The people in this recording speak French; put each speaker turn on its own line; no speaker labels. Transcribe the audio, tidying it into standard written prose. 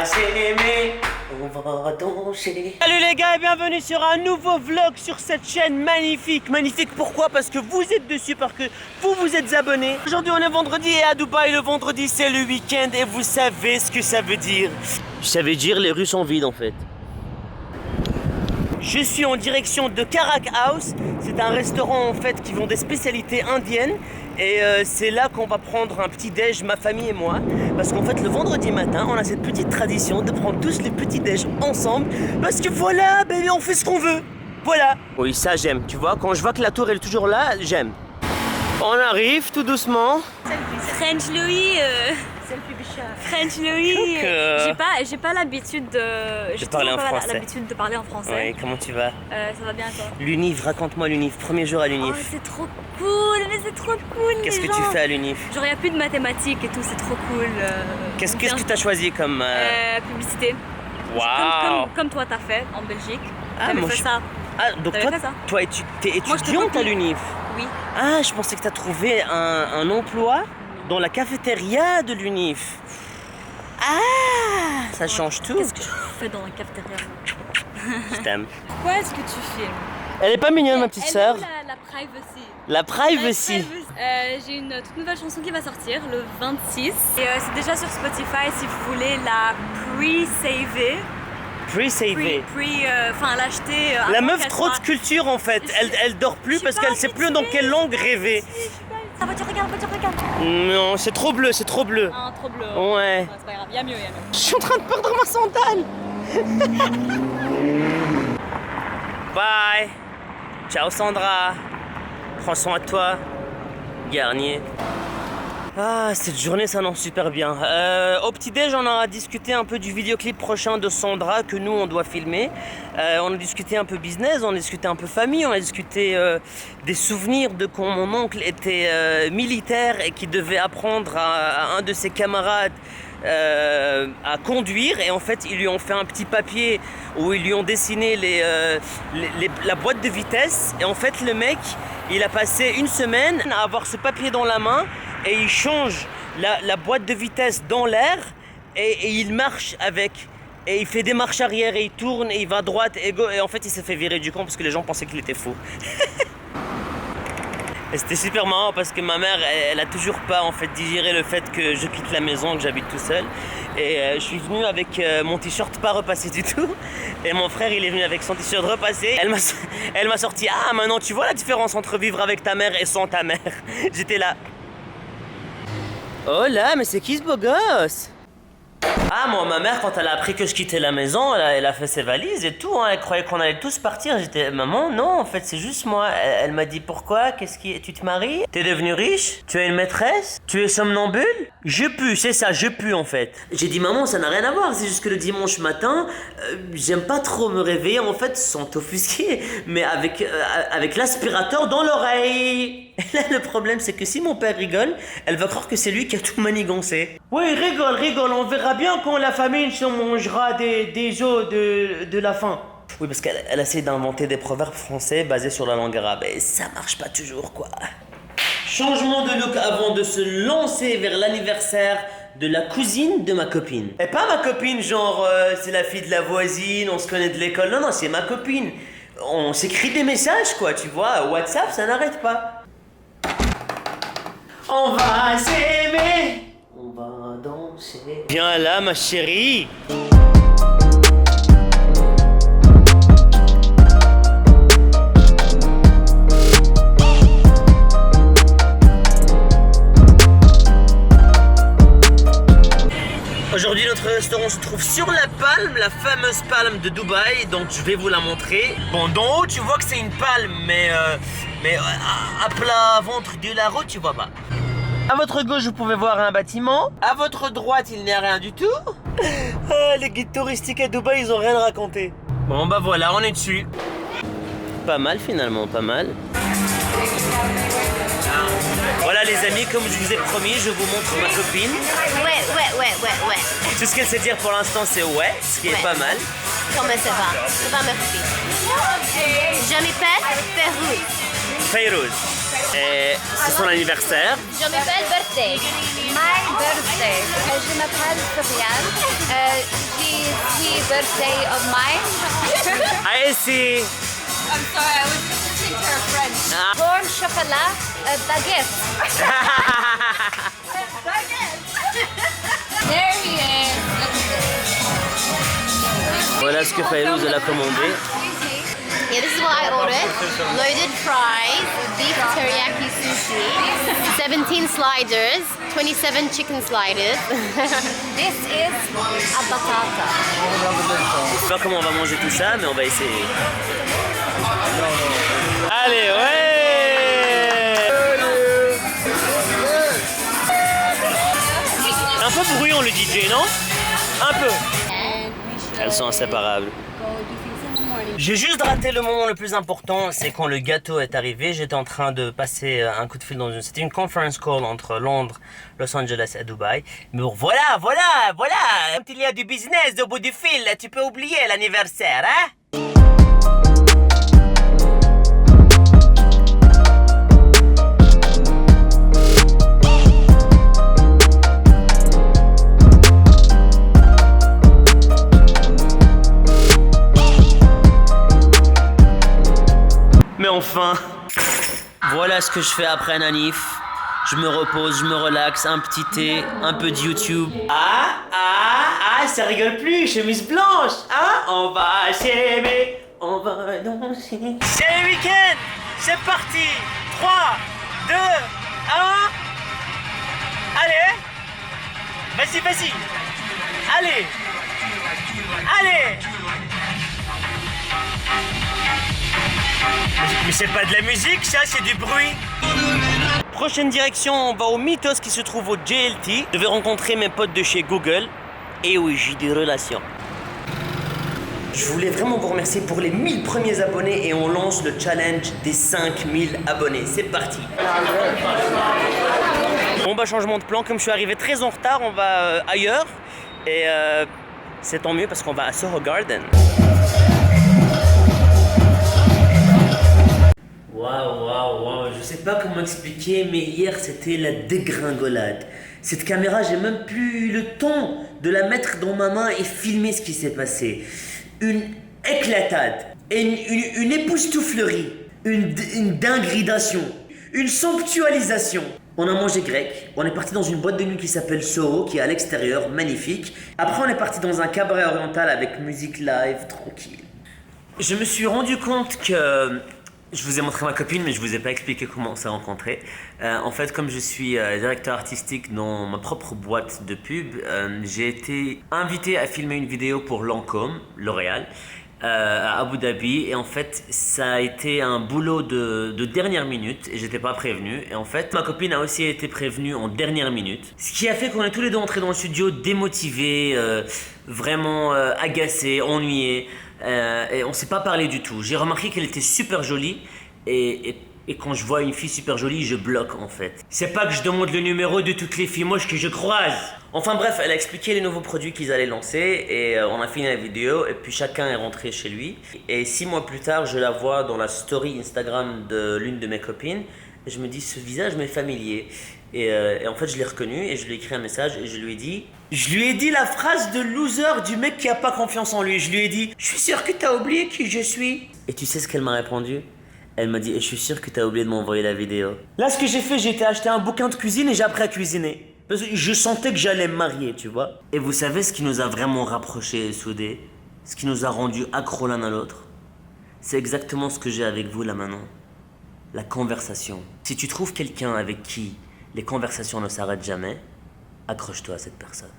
va s'aimer, on va danser.
Salut les gars et bienvenue sur un nouveau vlog sur cette chaîne magnifique. Magnifique pourquoi? Parce que vous êtes dessus, parce que vous êtes abonnés. Aujourd'hui on est vendredi et à Dubaï le vendredi c'est le week-end et vous savez ce que ça veut dire. Ça veut dire les rues sont vides en fait. Je suis en direction de Karak House. C'est un restaurant en fait qui vend des spécialités indiennes. Et c'est là qu'on va prendre un petit déj, ma famille et moi. Parce qu'en fait le vendredi matin, on a cette petite tradition de prendre tous les petits déj ensemble. Parce que voilà, bébé, on fait ce qu'on veut. Voilà. Oui, ça j'aime, tu vois. Quand je vois que la tour elle est toujours là, j'aime. On arrive tout doucement.
French Louis, French Louis, j'ai pas l'habitude de
parler en français.
l'habitude de parler en français.
Oui, comment tu vas?
Ça va bien toi?
L'UNIF, raconte-moi l'UNIF, premier jour à l'UNIF.
Oh, c'est trop cool, mais c'est trop cool.
Qu'est-ce que tu fais à l'UNIF?
Genre y a plus de mathématiques et tout, c'est trop cool.
Qu'est-ce que tu as choisi comme
publicité.
Waouh.
Comme toi t'as fait en Belgique.
Ah,
T'avais
moi,
fait ça.
Ah, donc
T'avais fait ça?
toi t'es étudiante à l'UNIF?
Oui.
Ah, je pensais que tu as trouvé un emploi dans la cafétéria de l'UNIF. Ah, ça change tout.
Qu'est-ce que je fais dans la cafétéria?
Je t'aime.
Pourquoi est-ce que tu filmes?
Elle est pas mignonne, ma petite sœur.
La privacy.
La privacy.
J'ai une toute nouvelle chanson qui va sortir le 26 et c'est déjà sur Spotify si vous voulez la pre-saver.
Pre-saver.
Enfin l'acheter.
La meuf trop de culture en fait. Elle dort plus parce qu'elle sait plus dans quelle langue rêver.
La voiture regarde.
Non, c'est trop bleu, c'est trop bleu.
Ah, trop bleu.
Ouais.
C'est pas grave, y'a mieux.
Je suis en train de perdre ma sandale. Bye. Ciao Sandra. Prends soin de toi. Garnier. Ah, cette journée s'annonce super bien. Au petit-déj, on a discuté un peu du vidéoclip prochain de Sandra que nous, on doit filmer. On a discuté un peu business, on a discuté un peu famille, on a discuté des souvenirs de quand mon oncle était militaire et qui devait apprendre à un de ses camarades à conduire. Et en fait, ils lui ont fait un petit papier où ils lui ont dessiné la boîte de vitesse. Et en fait, le mec, il a passé une semaine à avoir ce papier dans la main. Et il change la boîte de vitesse dans l'air et il marche avec. Et il fait des marches arrière et il tourne et il va à droite et en fait il s'est fait virer du camp parce que les gens pensaient qu'il était fou. Et c'était super marrant parce que ma mère elle a toujours pas en fait digéré le fait que je quitte la maison, que j'habite tout seul. Et je suis venu avec mon t-shirt pas repassé du tout. Et mon frère il est venu avec son t-shirt repassé. Elle m'a sorti ah maintenant tu vois la différence entre vivre avec ta mère et sans ta mère. J'étais là. Oh là, mais c'est qui ce beau gosse? Ah, moi, ma mère, quand elle a appris que je quittais la maison, elle a fait ses valises et tout, hein. Elle croyait qu'on allait tous partir. J'étais, maman, non, en fait, c'est juste moi. Elle m'a dit, pourquoi? Tu te maries? T'es devenu riche? Tu as une maîtresse? Tu es somnambule? Je pue, c'est ça, je pue, en fait. J'ai dit, maman, ça n'a rien à voir. C'est juste que le dimanche matin, j'aime pas trop me réveiller, en fait, sans t'offusquer, mais avec l'aspirateur dans l'oreille. Et là, le problème, c'est que si mon père rigole, elle va croire que c'est lui qui a tout manigancé. Oui, rigole, on verra bien quand la famine se mangera des os de la faim. Oui, parce qu'elle essaie d'inventer des proverbes français basés sur la langue arabe. Et ça marche pas toujours, quoi. Changement de look avant de se lancer vers l'anniversaire de la cousine de ma copine. Et pas ma copine, genre, c'est la fille de la voisine, on se connaît de l'école. Non, c'est ma copine. On s'écrit des messages, quoi, tu vois. WhatsApp, ça n'arrête pas. On va s'aimer, on va danser. Viens là, ma chérie. Aujourd'hui, notre restaurant se trouve sur la palme, la fameuse palme de Dubaï. Donc, je vais vous la montrer. Bon, d'en haut, tu vois que c'est une palme, mais à plat ventre de la route, tu vois pas. À votre gauche, vous pouvez voir un bâtiment. À votre droite, il n'y a rien du tout. Ah, les guides touristiques à Dubaï, ils ont rien raconté. Bon, bah voilà, on est dessus. Pas mal finalement, pas mal. Voilà les amis, comme je vous ai promis, je vous montre ma copine.
Ouais.
Tout ce qu'elle sait dire pour l'instant, c'est ouais, ce qui est pas mal.
Comment ça va? Ça va, merci. Je m'appelle Férouz.
Fayrouz. Et c'est son anniversaire.
Je m'appelle Birthday. My birthday. Je m'appelle Sofiane. birthday of mine.
I see.
I'm sorry, I was just listening to her French.
Corn chocolat baguette.
There he is.
Voilà ce que Fayrouz elle a commandé.
Yeah, this is what I ordered. Loaded fries, beef teriyaki sushi, 17 sliders, 27 chicken sliders. This is a batata.
Je sais pas comment on va manger tout ça, mais on va essayer. Allez, ouais! Un peu bruyant le DJ, non? Un peu. Elles sont inséparables. J'ai juste raté le moment le plus important, c'est quand le gâteau est arrivé. J'étais en train de passer un coup de fil c'était une conference call entre Londres, Los Angeles et Dubaï. Mais bon, voilà. Quand il y a du business au bout du fil, tu peux oublier l'anniversaire, hein? Mais enfin, voilà ce que je fais après un anniv. Je me repose, je me relaxe, un petit thé, un peu de YouTube. Ça rigole plus, chemise blanche, hein? On va s'aimer, on va danser. C'est le week-end, c'est parti. 3, 2, 1. Allez, vas-y. Allez. Mais c'est pas de la musique, ça, c'est du bruit. Prochaine direction, on va au Mythos qui se trouve au JLT. Je vais rencontrer mes potes de chez Google. Et oui, j'ai des relations. Je voulais vraiment vous remercier pour les 1000 premiers abonnés et on lance le challenge des 5000 abonnés. C'est parti. Bon bah changement de plan, comme je suis arrivé très en retard, on va ailleurs. Et c'est tant mieux parce qu'on va à Soho Garden. Waouh, je sais pas comment expliquer, mais hier c'était la dégringolade. Cette caméra, j'ai même plus le temps de la mettre dans ma main et filmer ce qui s'est passé. Une éclatade, une époustouflerie, une dingridation, une sanctualisation. On a mangé grec, on est parti dans une boîte de nuit qui s'appelle Soho, qui est à l'extérieur, magnifique. Après on est parti dans un cabaret oriental avec musique live, tranquille. Je me suis rendu compte que... Je vous ai montré ma copine, mais je vous ai pas expliqué comment on s'est rencontrés. En fait, comme je suis directeur artistique dans ma propre boîte de pub, j'ai été invité à filmer une vidéo pour Lancôme, L'Oréal, à Abu Dhabi. Et en fait, ça a été un boulot de dernière minute et j'étais pas prévenu. Et en fait, ma copine a aussi été prévenue en dernière minute. Ce qui a fait qu'on est tous les deux entrés dans le studio démotivés, vraiment agacés, ennuyés. Et on s'est pas parlé du tout. J'ai remarqué qu'elle était super jolie et quand je vois une fille super jolie, je bloque en fait. C'est pas que je demande le numéro de toutes les filles moches que je croise. Enfin bref, elle a expliqué les nouveaux produits qu'ils allaient lancer et on a fini la vidéo et puis chacun est rentré chez lui. Et 6 mois plus tard, je la vois dans la story Instagram de l'une de mes copines et je me dis ce visage m'est familier. Et en fait, je l'ai reconnu et je lui ai écrit un message et je lui ai dit la phrase de loser du mec qui a pas confiance en lui. Je lui ai dit, je suis sûr que t'as oublié qui je suis. Et tu sais ce qu'elle m'a répondu? Elle m'a dit, et je suis sûr que t'as oublié de m'envoyer la vidéo. Là, ce que j'ai fait, j'ai été acheter un bouquin de cuisine et j'ai appris à cuisiner. Parce que je sentais que j'allais me marier, tu vois. Et vous savez ce qui nous a vraiment rapprochés et soudés? Ce qui nous a rendus accros l'un à l'autre? C'est exactement ce que j'ai avec vous là maintenant. La conversation. Si tu trouves quelqu'un avec qui les conversations ne s'arrêtent jamais, accroche-toi à cette personne.